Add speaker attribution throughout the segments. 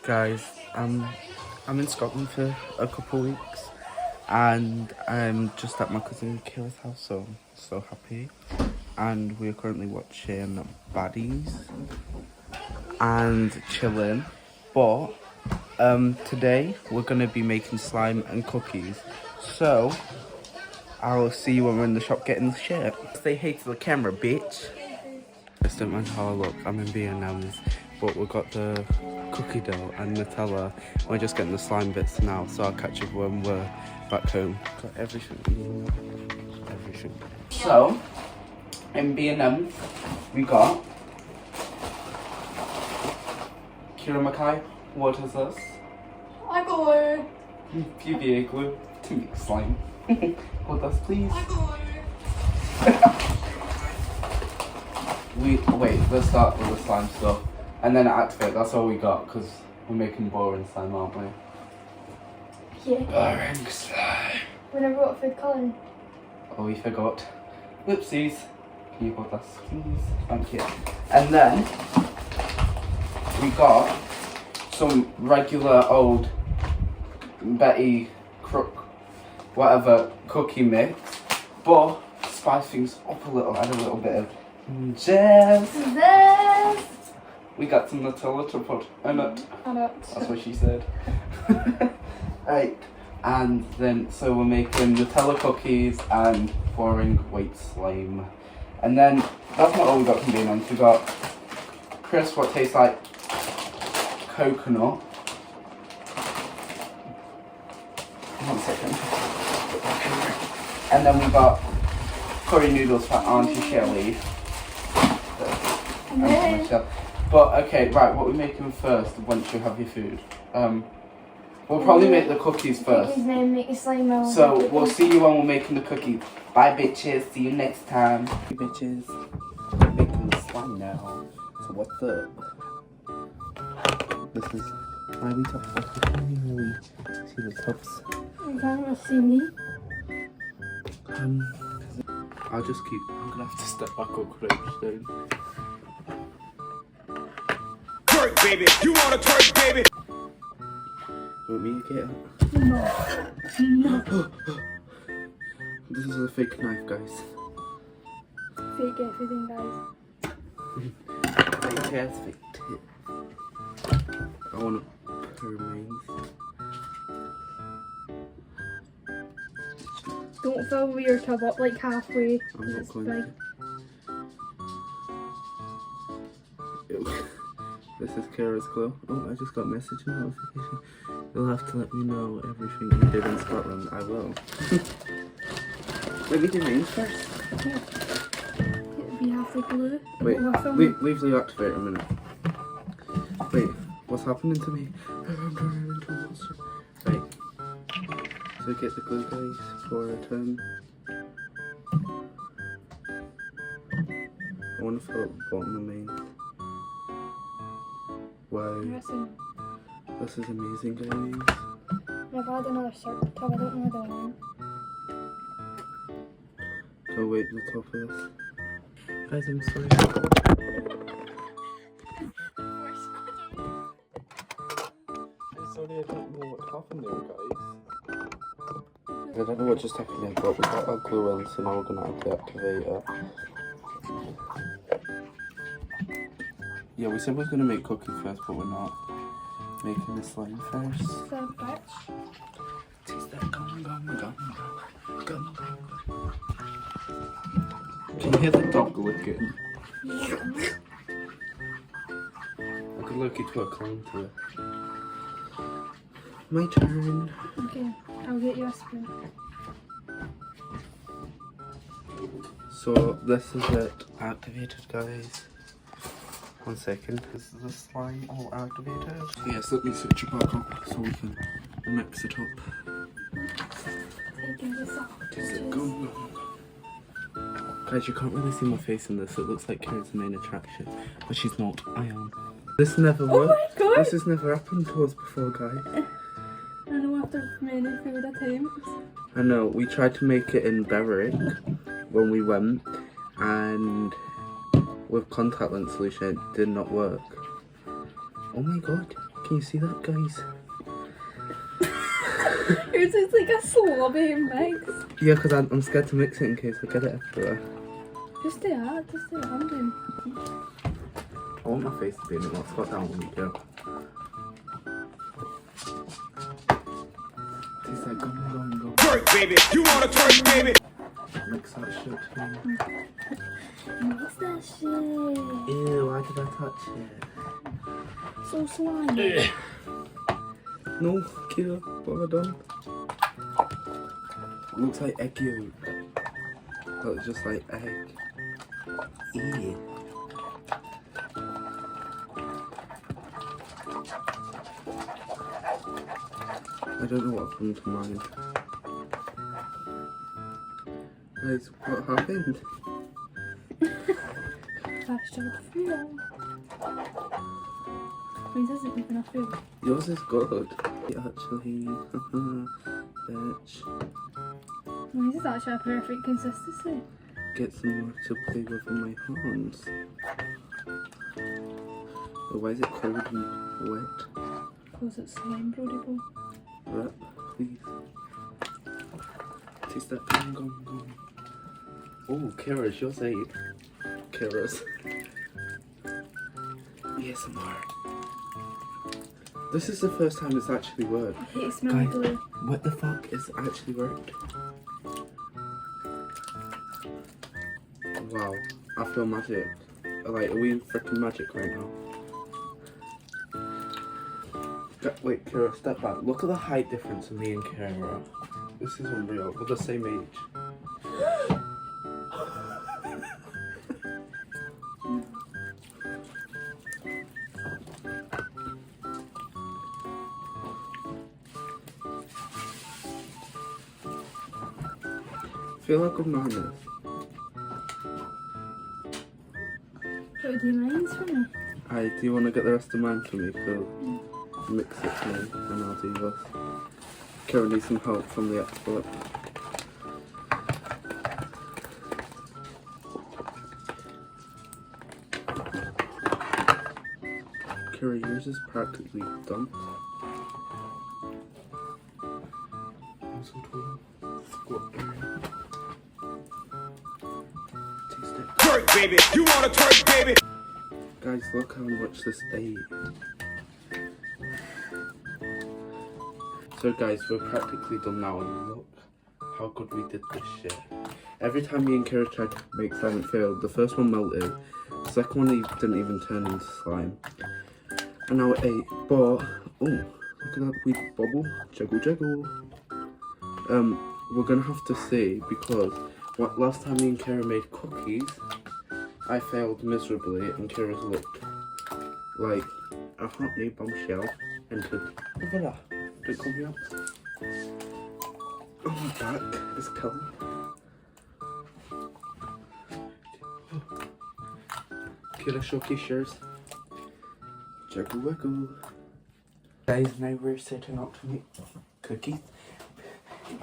Speaker 1: guys, I'm in Scotland for a couple of weeks, and I'm just at my cousin Kiera's house, so I'm so happy. And we're currently watching Baddies and chilling. But today we're gonna be making slime and cookies. So I'll see you when we're in the shop getting the shit. Say hey to the camera, bitch. Just don't mind how I look. I'm in B&M's, but we've got the cookie dough and Nutella. We're just getting the slime bits now, so I'll catch up when we're back home. Got everything. Everything. So, in B&M's, we got Kiera Mackay. What is this?
Speaker 2: I glue.
Speaker 1: PVA glue to make slime. Hold this, please.
Speaker 2: I glue.
Speaker 1: Wait, let's start with the slime stuff. And then activate, that's all we got, because we're making boring slime, aren't we?
Speaker 2: Yeah.
Speaker 1: Boring slime.
Speaker 2: We never got food colouring.
Speaker 1: Oh, we forgot. Whoopsies. Can you hold this, please? Thank you. And then, we got some regular old Betty Crook, whatever, cookie mix. But, spice things up a little, add a little bit of jazz. We got some Nutella to put in it. That's what she said. Right. And then, so we're making Nutella cookies and pouring white slime. And then, that's not all we got from B&M's. We got crisps what tastes like coconut. 1 second. And then we got curry noodles for Auntie Shelley. But okay, right, what we're making first once you have your food. We'll probably make the cookies first.
Speaker 2: Cookies then make a slime.
Speaker 1: So we'll see you when we're making the cookies. Bye bitches, see you next time. Hey bitches, we're making the slime now. So what's up? This is my wee top stuff. You can't really see the tops.
Speaker 2: You can't really see me.
Speaker 1: I'll just keep, I'm gonna have to step back or crouch down.
Speaker 3: Twerk, baby. You wanna twerk, baby?
Speaker 1: Want me to get it?
Speaker 2: No.
Speaker 1: This is a fake knife, guys.
Speaker 2: Fake everything, guys.
Speaker 1: Fake ass, fake tip. I wanna purr mine.
Speaker 2: Don't fill your tub up like halfway.
Speaker 1: I'm not
Speaker 2: It's
Speaker 1: going
Speaker 2: big.
Speaker 1: to. This is Kiera's clue. Oh, I just got a message notification. You'll have to let me know everything you did in Scotland. I will. Let me do mine first.
Speaker 2: Yeah. We have the glue.
Speaker 1: Wait,
Speaker 2: We're filming.
Speaker 1: leave the activate a minute. Wait, what's happening to me? I'm turning into a monster. Right. So get the glue, guys, for a turn. I want to fill up the bottom of mine. Wow.
Speaker 2: Listen,
Speaker 1: This is amazing, guys.
Speaker 2: I've had another circle tub. I don't know the one.
Speaker 1: So wait, the top of this. Guys, I'm sorry. I'm sorry, I don't know what happened there, guys. I don't know what just happened there, but we got our glue in, so now we're gonna have to activate it. Yeah, we said we were gonna make cookies first, but we're not. Making the slime first.
Speaker 2: So, bitch.
Speaker 1: Taste that gum. Can you hear the dog licking? I could look into a climb to it. My turn.
Speaker 2: Okay, I'll get you a spoon.
Speaker 1: So this is it activated, guys. 1 second, is the slime all activated? Yes, let me switch it back up so we can mix it up.
Speaker 2: Taking this off.
Speaker 1: Taste it gum. Guys, you can't really see my face in this. It looks like Kiera's the main attraction, but she's not. I am. This never worked.
Speaker 2: Oh my god!
Speaker 1: This has never happened to us before, guys.
Speaker 2: I know after many food attempts.
Speaker 1: I know, we tried to make it in Berwick when we went, and with contact lens solution it did not work. Oh my god. Can you see that, guys?
Speaker 2: Yours is like a slobby mix.
Speaker 1: Yeah, because I'm scared to mix it in case I get it everywhere.
Speaker 2: Just stay out, just stay around him.
Speaker 1: I want my face to be in it. Let's got down when we go. Tastes like gum.
Speaker 3: Twerk, baby. You wanna twerk, baby?
Speaker 1: Mix that shit too.
Speaker 2: What's that shit?
Speaker 1: Ew, why did I touch it?
Speaker 2: So slimy.
Speaker 1: No, Kiera, what have I done? It looks like egg yolk. But it's just like egg. Ew. I don't know what happened to mine. Guys, what happened?
Speaker 2: Vegetable feel. Mine doesn't even have food.
Speaker 1: Yours is good. Actually, bitch.
Speaker 2: Mine is actually a perfect consistency.
Speaker 1: Get some more to play with in my hands. Oh, why is it cold and wet?
Speaker 2: Because it's slime, Brody Boy.
Speaker 1: Rep, please. Taste that gum. Oh, Kiera's, yours ate. Kiera's. ASMR. This is the first time it's actually worked.
Speaker 2: I hate smelling
Speaker 1: Guys,
Speaker 2: glue.
Speaker 1: what the fuck is actually worked? Wow, I feel magic. Like, are we in freaking magic right now? Wait, Kiera, step back. Look at the height difference in me and Kiera. This is unreal. We're the same age. I feel like I'm not this.
Speaker 2: Do you do mine for me?
Speaker 1: Hi, do you want to get the rest of mine for me? So mix it for me and I'll do yours. Kiera needs some help from the expert. Kiera, yours is practically done. I'm so tall. Squat area. Taste it.
Speaker 3: Twerk, baby. You wanna twerk, baby?
Speaker 1: Guys, look how much this ate. So guys, we're practically done now and look how good we did this shit. Every time me and Kiera tried to make slime, it failed. The first one melted, the second one didn't even turn into slime. And now it ate, but, oh, look at that wee bubble, jiggle. We're gonna have to see because last time me and Kiera made cookies, I failed miserably and Kiera's looked like a hot new bombshell entered the villa. Don't come here. Oh, my back is killing. Kiera, show kisses. Jiggle wiggle. Guys, now we're setting up to make cookies.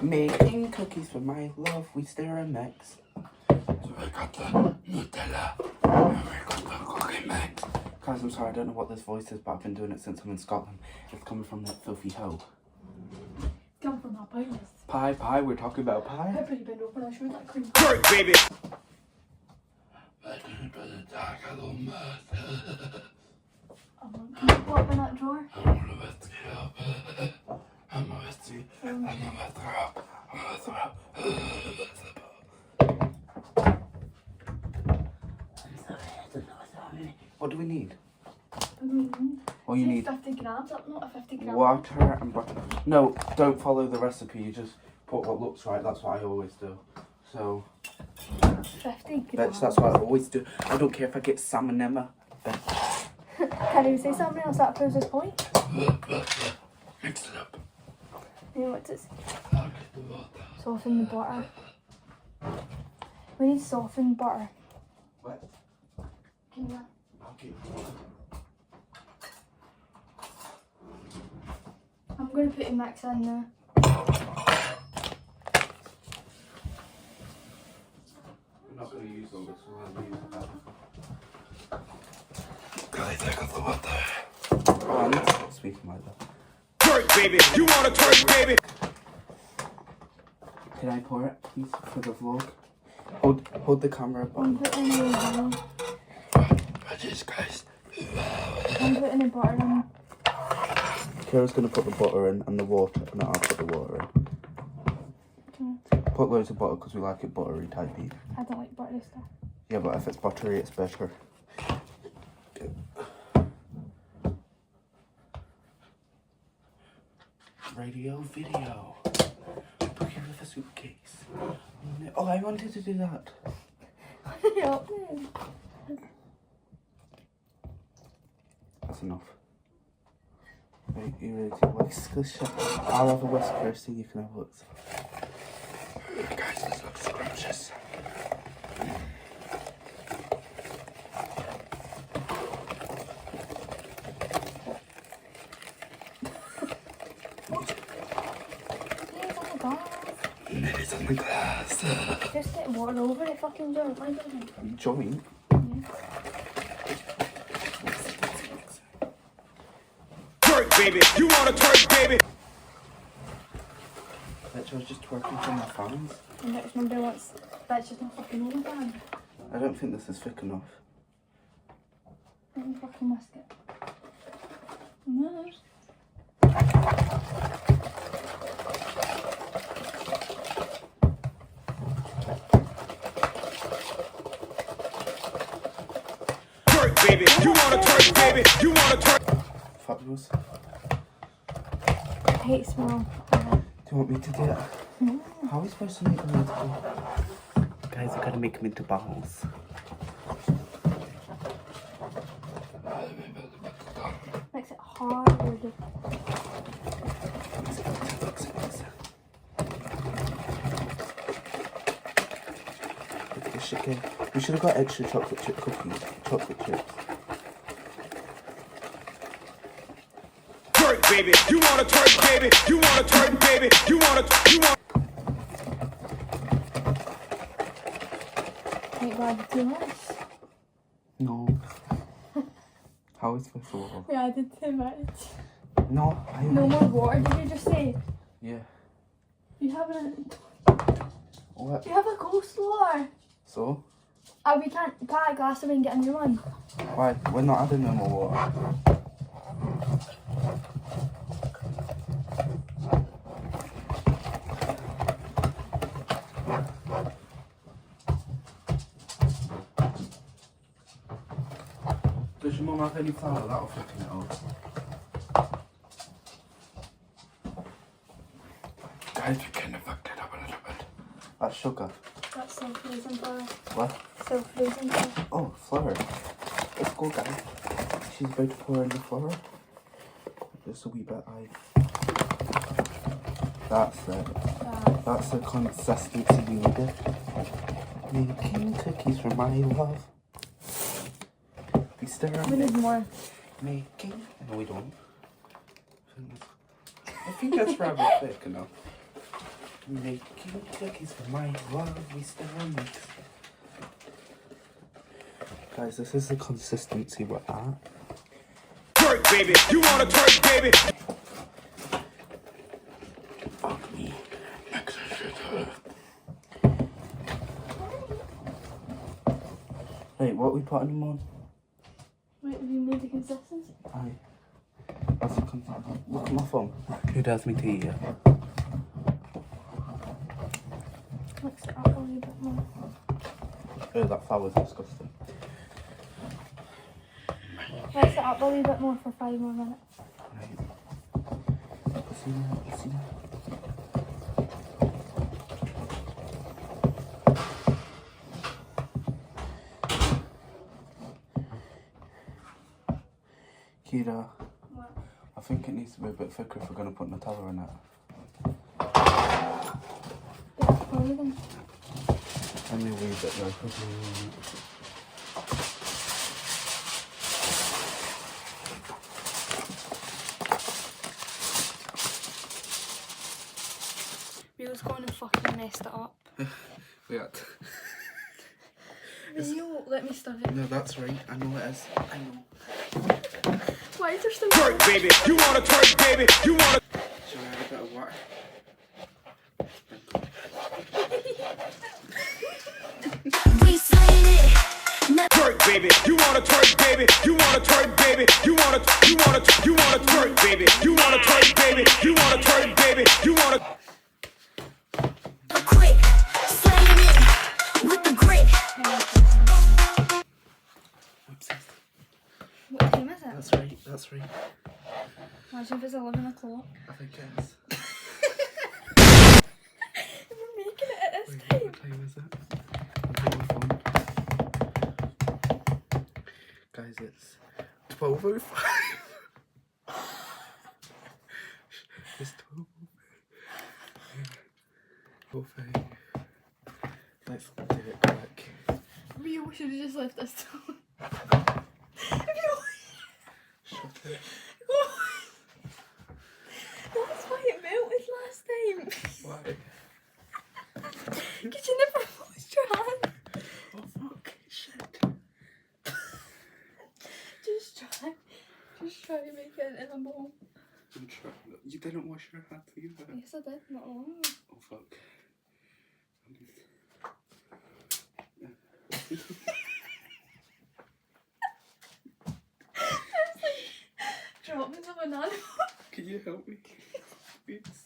Speaker 1: Making cookies for my love, we stir and mix. So I got the Nutella and we got the cookie mix. Guys, I'm sorry, I don't know what this voice is, but I've been doing it since I'm in Scotland. It's coming from that filthy hoe.
Speaker 2: Come from that pie.
Speaker 1: Pie, we're talking about
Speaker 2: I
Speaker 1: pie.
Speaker 2: pretty been open, I'll show you that cream.
Speaker 3: Twerk, baby.
Speaker 2: Can you pop in that drawer?
Speaker 1: What do we need?
Speaker 2: Mm-hmm.
Speaker 1: What you need?
Speaker 2: 50 grams up, not a 50 gram.
Speaker 1: Water and butter. No, don't follow the recipe. You just put what looks right. That's what I always do. So,
Speaker 2: 50 grams.
Speaker 1: bitch, that's what I always do. I don't care if I get salmonella. Bitch.
Speaker 2: Can you say something else that proves his point?
Speaker 3: Mix it up.
Speaker 2: You know what's it? Soften the butter. We need softened butter.
Speaker 1: What?
Speaker 2: Can you?
Speaker 1: Okay.
Speaker 2: I'm going to put a mix in there.
Speaker 1: I'm not going to use all this one. I'll use that.
Speaker 3: Guys, I got the water.
Speaker 1: Oh, I need to speaking like that.
Speaker 3: Twerk, baby. You wanna twerk, baby?
Speaker 1: Can I pour it, please, for the vlog? Hold the camera up.
Speaker 2: I'm putting the butter.
Speaker 3: What is, guys?
Speaker 2: I'm putting the butter in.
Speaker 1: Kiera's gonna put the butter in and the water, and I'll put the water in.
Speaker 2: Okay.
Speaker 1: Put loads of butter because we like it buttery type beef.
Speaker 2: I don't like buttery stuff.
Speaker 1: Yeah, but if it's buttery, it's better. Radio, video. Boogie with a suitcase. Oh, I wanted to do that.
Speaker 2: Help me.
Speaker 1: That's enough. Right, you ready to whisk this shit? I'll have a whisk first so you can have a look.
Speaker 3: Guys, this looks scrumptious. It's on the glass.
Speaker 2: Just get water over it, fucking joint. Why don't you?
Speaker 1: Joint?
Speaker 3: Twerk, baby. You wanna twerk, baby?
Speaker 1: Bitch, I was just twerking from my fans.
Speaker 2: And next Monday wants. That's just not fucking over, man.
Speaker 1: I don't think this is thick enough.
Speaker 2: Let me fucking whisk it. No.
Speaker 3: Twerk, baby. You wanna twerk, baby? You wanna twerk?
Speaker 1: Fabulous.
Speaker 2: I hate smell.
Speaker 1: Do you want me to do it?
Speaker 2: No.
Speaker 1: How are we supposed to make them into balls? Guys, I gotta make them into balls.
Speaker 2: Makes it hard.
Speaker 1: We should have got extra chocolate chip cookies. Chocolate chips.
Speaker 3: Twerk, baby. You wanna twerk, baby? You wanna twerk, baby? You wanna?
Speaker 2: Ain't bad too much.
Speaker 1: No. How are we supposed to walk?
Speaker 2: We added too much.
Speaker 1: No,
Speaker 2: No more water, did you just say?
Speaker 1: Yeah.
Speaker 2: You haven't.
Speaker 1: What?
Speaker 2: You have a coleslaw.
Speaker 1: So?
Speaker 2: We can't a glass of it and get a new one.
Speaker 1: Why? We're not adding no more water. Does your mum have any flour? That'll thicken it up.
Speaker 3: Guys, we kind of fucked it up a little bit.
Speaker 1: That's sugar.
Speaker 2: That's self-raising flour.
Speaker 1: What?
Speaker 2: Self-raising flour.
Speaker 1: Oh, flour. Let's go, guys. She's about to pour in the flour. Just a wee bit. That's it. That's the consistency we needed. Making cookies for my love. We stir
Speaker 2: We need more.
Speaker 1: Making. No, we don't. I think that's rather thick enough. Making cookies for my love. We stir and mix. Guys, this is the consistency we're at.
Speaker 3: Twerk, baby. You wanna twerk, baby? Fuck me. Mix that shit up.
Speaker 1: Right, what are we putting them on?
Speaker 2: Wait, have you made the consistency?
Speaker 1: Aye. That's the consistency. Look at my phone. Who does me to eat it?
Speaker 2: Mix it up a little bit more.
Speaker 1: Oh, that flour's disgusting.
Speaker 2: Mix it up a little bit more for 5 more minutes.
Speaker 1: Right. See now. Kiera,
Speaker 2: What?
Speaker 1: I think it needs to be a bit thicker if we're going to put Nutella in it.
Speaker 2: Get it frozen.
Speaker 1: Only a wee bit though.
Speaker 2: We was going and fucking messed it up.
Speaker 1: Wait.
Speaker 2: You let me start it.
Speaker 1: No, that's right. I know it is. I know.
Speaker 2: Why is there still
Speaker 3: twerk, baby? You wanna twerk, baby? You wanna
Speaker 1: Shall I add a bit of water?
Speaker 3: twerk, baby? You wanna twerk, baby? You wanna twerk, baby? You wanna twerk, baby? You wanna twerk, baby? You wanna twerk, baby? You wanna
Speaker 4: Quick, slaying it with the grit.
Speaker 1: Whoopsies.
Speaker 2: What time is it?
Speaker 1: That's right, that's right.
Speaker 2: Imagine if it's 11 o'clock.
Speaker 1: I think it is.
Speaker 2: And we're making it at this
Speaker 1: Wait,
Speaker 2: time.
Speaker 1: what time is it? I'll take my phone. Guys, it's 12:05. It's 12:05. Let's do it quick.
Speaker 2: Rio, we should have just left this till.
Speaker 1: Shut it.
Speaker 2: That's why it melted last time.
Speaker 1: Why?
Speaker 2: Because you never washed your hand.
Speaker 1: Oh fuck, shit.
Speaker 2: Just try to make it in a bowl.
Speaker 1: I'm trying. You didn't wash your hands either.
Speaker 2: Yes, I did, not long ago.
Speaker 1: Oh fuck.
Speaker 2: Drop me the banana.
Speaker 1: Can you help me? Please.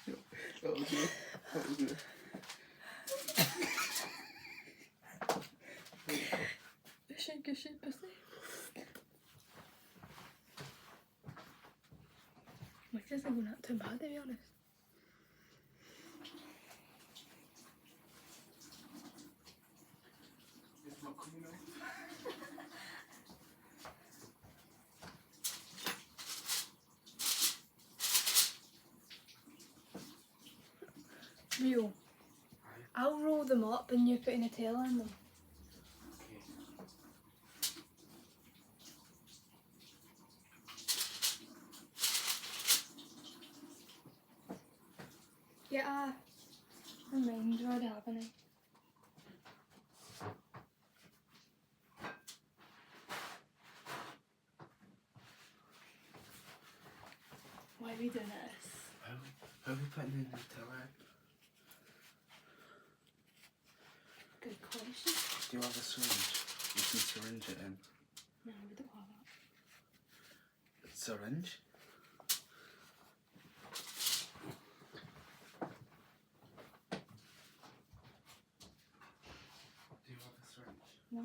Speaker 1: No, that was me. That was me.
Speaker 2: Gushy pussy. My kids are going out too bad, to be honest.
Speaker 1: It's not coming out.
Speaker 2: Rio, I'll roll them up and you put Nutella in them. Yeah, remind what happening. Why are we doing this?
Speaker 1: How are we putting in Nutella?
Speaker 2: Good question.
Speaker 1: Do you have a syringe? You can syringe it in.
Speaker 2: No, we don't have that.
Speaker 1: Syringe? Do you have a syringe?
Speaker 2: No.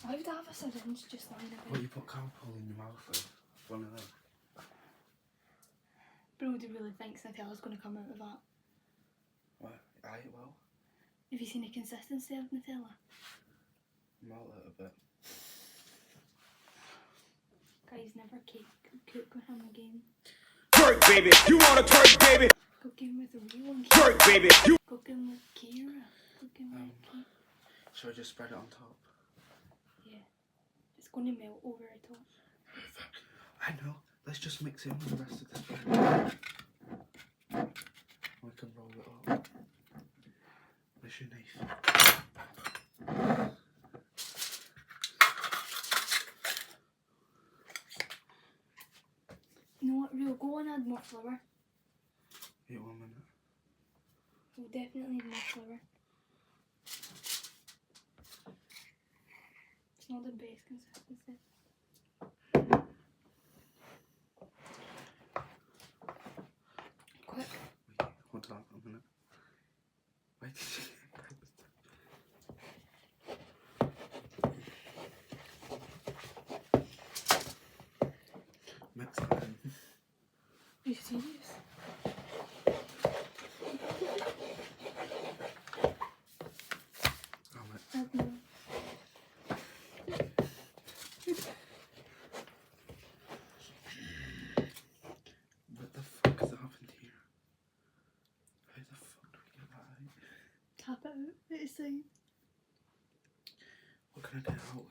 Speaker 2: Why would I have a syringe just lying about?
Speaker 1: What, you put cowpole in your mouth with? One of them?
Speaker 2: Brody really thinks Nutella's going to come out of that.
Speaker 1: What? Aye, well.
Speaker 2: Have you seen the consistency of Nutella?
Speaker 1: Melt it a bit.
Speaker 2: Guys, never cook with him again.
Speaker 3: twerk, baby? You wanna twerk, baby?
Speaker 2: Cooking with a real one.
Speaker 3: Twerk, baby. You
Speaker 2: Cooking with Kiera. Cooking with Kiera.
Speaker 1: Shall I just spread it on top?
Speaker 2: Yeah. It's going to melt over the top.
Speaker 1: I know. Let's just mix it in with the rest of the spread. We can roll it up. Where's your knife?
Speaker 2: You know what, Rio, go and add more flour.
Speaker 1: Wait 1 minute.
Speaker 2: We'll definitely need more flour. It's not the best consistency. Quick.
Speaker 1: Wait, hold on a minute. Why did you... Mix that in.
Speaker 2: Are you serious?
Speaker 1: Oh, mix.
Speaker 2: Add more.
Speaker 1: What the fuck has happened here? How the fuck do we get that out?
Speaker 2: Tap it out. It's like...
Speaker 1: What can I get it out with?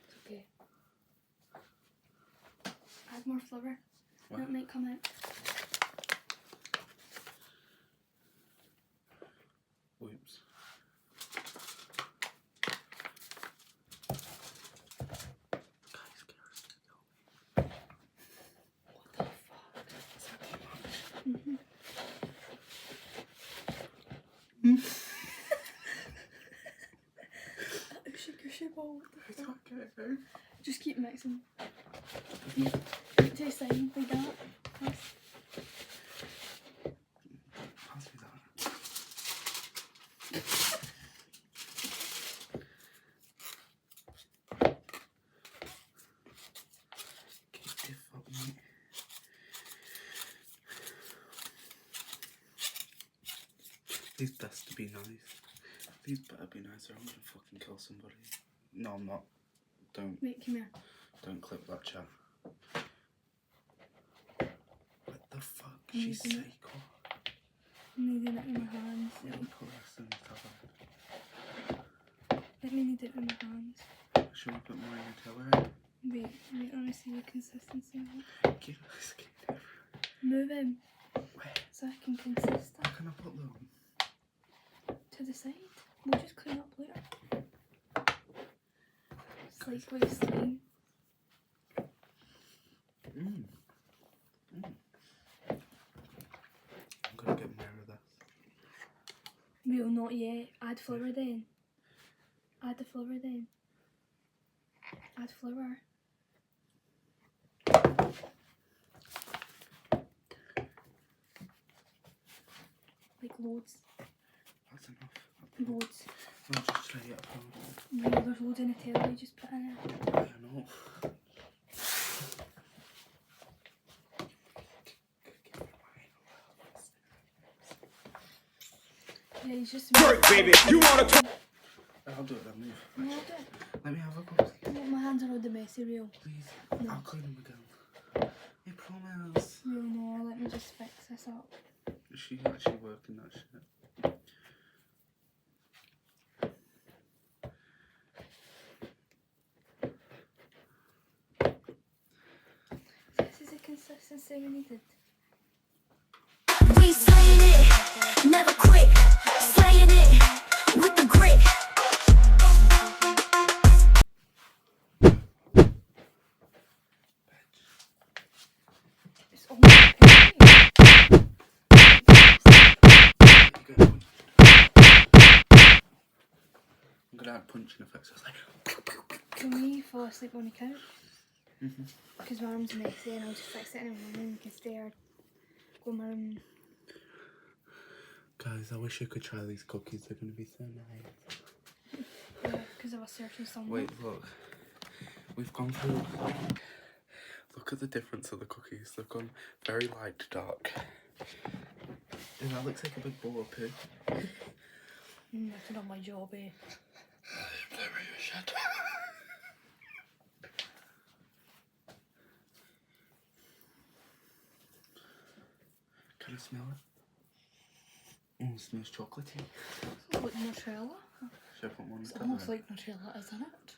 Speaker 2: It's okay. Add more flour.
Speaker 1: What?
Speaker 2: That might come out.
Speaker 1: Whoops. Guys, Kiera's what the fuck? Is that too much?
Speaker 2: Sugar ball.
Speaker 1: It's okay.
Speaker 2: Just keep mixing. Just saying like that.
Speaker 1: Pass me that. Get the fuck, mate. These best to be nice. These better be nice or I'm gonna fucking kill somebody. No, I'm not. Don't.
Speaker 2: Wait, come here.
Speaker 1: Don't clip that chat. What the fuck? She's psycho.
Speaker 2: I'm needing it in my hands.
Speaker 1: Let me put this in the cover.
Speaker 2: Let me need it in my hands.
Speaker 1: Should we put more in the tower?
Speaker 2: Wait, I want to see the consistency of it.
Speaker 1: Get us, get everywhere.
Speaker 2: Move him
Speaker 1: Where?
Speaker 2: so I can consist
Speaker 1: How can I put them?
Speaker 2: to the side. We'll just clean up later. It's like waistline.
Speaker 1: I'm gonna get more of this.
Speaker 2: Well, not yet. Add flour then. Add the flour then. Add flour. Like loads.
Speaker 1: That's enough.
Speaker 2: Loads.
Speaker 1: No, just try it up.
Speaker 2: No, there's loads in Nutella you just put in it.
Speaker 1: I know.
Speaker 2: Yeah, he's just...
Speaker 3: Twerk, baby. You wanna twerk?
Speaker 1: I'll do it then, move.
Speaker 2: No, I'll do it.
Speaker 1: Let me have a go, please.
Speaker 2: No, my hands are all the messy real.
Speaker 1: Please.
Speaker 2: No.
Speaker 1: I'll clean them again. I promise.
Speaker 2: No, no, let me just fix this up.
Speaker 1: Is she actually working that shit?
Speaker 2: This is the consistency we needed.
Speaker 4: We slaying it, never quit. Slaying it with the grit.
Speaker 2: It's almost
Speaker 1: I'm gonna add punching effects. I was like,
Speaker 2: Can we fall asleep on the couch? Because my room's messy and I'll just fix it in a morning because they're going my room.
Speaker 1: guys, I wish I could try these cookies. They're gonna be so nice.
Speaker 2: Yeah, because of a certain song.
Speaker 1: Wait, look. We've gone through. Look at the difference of the cookies. They've gone very light to dark. And that looks like a big bowl of poo.
Speaker 2: That's not my job, eh?
Speaker 1: Very shit. Can I smell it? Oh, it smells chocolatey.
Speaker 2: It's like Nutella.
Speaker 1: Should I put one
Speaker 2: It's
Speaker 1: together?
Speaker 2: almost like Nutella, isn't it?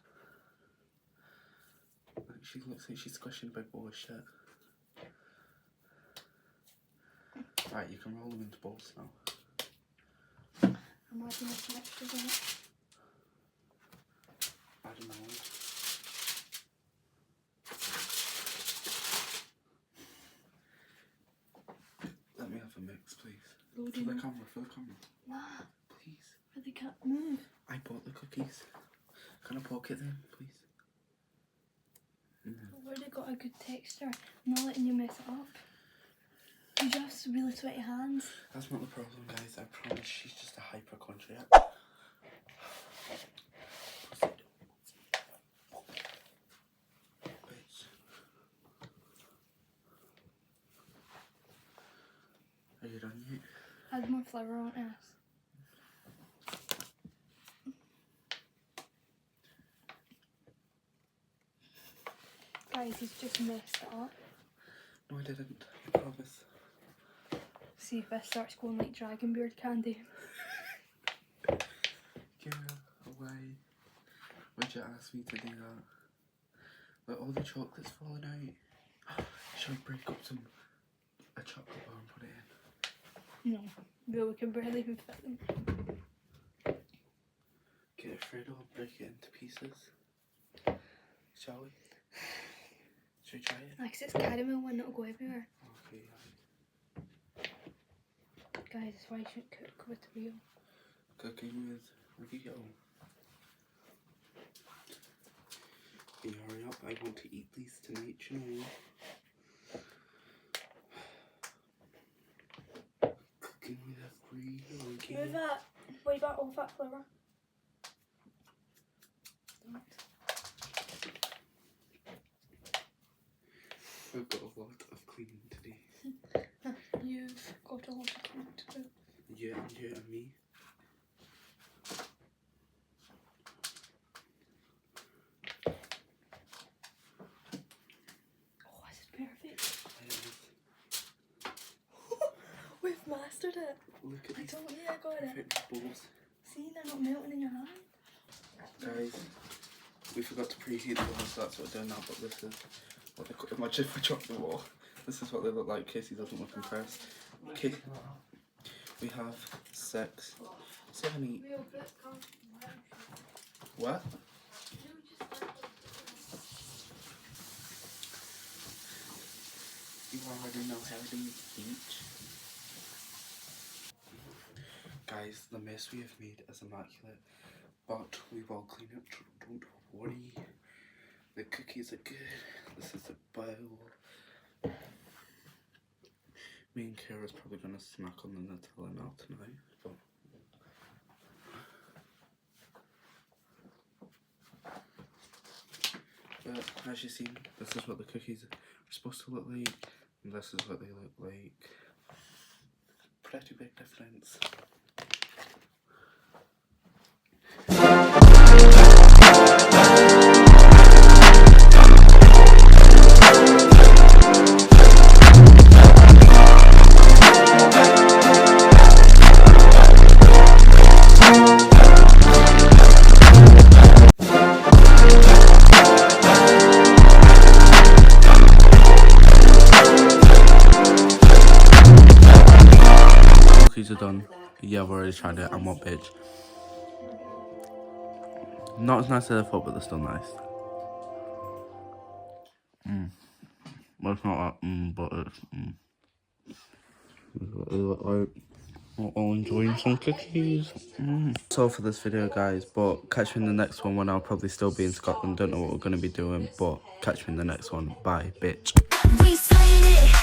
Speaker 1: She looks like she's squishing a big bowl of shit. Right, you can roll them into balls now.
Speaker 2: I'm adding some extras in it.
Speaker 1: I don't know. Let me have a mix, please. For
Speaker 2: Loading
Speaker 1: the
Speaker 2: up.
Speaker 1: camera, for the camera.
Speaker 2: Nah,
Speaker 1: Please.
Speaker 2: but they can't move.
Speaker 1: I bought the cookies. Can I poke it then, please?
Speaker 2: I've already got a good texture. I'm not letting you mess it up. You just have really sweaty hands.
Speaker 1: That's not the problem, guys. I promise she's just a hypochondriac. Bitch. Are you done yet?
Speaker 2: Add more flour on this. Guys, he's just messed it up.
Speaker 1: No, I didn't. I promise.
Speaker 2: See if this starts going like dragon beard candy.
Speaker 1: Kiera, away. Why'd you ask me to do that? Like all the chocolate's falling out. Should I break up a chocolate bar and put it in?
Speaker 2: No, but we can barely even fit them.
Speaker 1: bit afraid I'll break it into pieces. Shall we? Should we try it?
Speaker 2: Like, 'cause it's caramel one, it'll go everywhere.
Speaker 1: Okay,
Speaker 2: Guys, that's why you shouldn't cook with real.
Speaker 1: cooking with Rio. Can you hurry up? I want to eat these tonight, you know. Cooking with Rio.
Speaker 2: Move that. What about all that flour?
Speaker 1: I've got a lot of cleaning today.
Speaker 2: You've got a lot of cleaning to do.
Speaker 1: Yeah, and me.
Speaker 2: Oh, this is perfect.
Speaker 1: It is.
Speaker 2: We've mastered it.
Speaker 1: Look at
Speaker 2: I
Speaker 1: these
Speaker 2: told you I got it.
Speaker 1: perfect bowls.
Speaker 2: See, they're not melting in your hand.
Speaker 1: Guys, we forgot to preheat the oven, so that's what we're doing now, but this is what they cook. Imagine if I dropped the wall. This is what they look like. Casey doesn't look impressed. Okay, we have 6, 7, 8. What? You already know how to eat. Guys, the mess we have made is immaculate, but we will clean it, don't worry. The cookies are good. This is a bowl. Me and Kiera's probably going to snack on the Nutella now tonight, but as you see, this is what the cookies are supposed to look like, and this is what they look like. Pretty big difference. Cookies are done. Yeah, I've already tried it. I'm what bitch. Not as nice as I thought, but they're still nice. Well, it's not that, but it's, what they look like. We're all enjoying some cookies. That's all for this video, guys, but catch me in the next one when I'll probably still be in Scotland. Don't know what we're going to be doing, but catch me in the next one. Bye, bitch.
Speaker 4: We slaying it.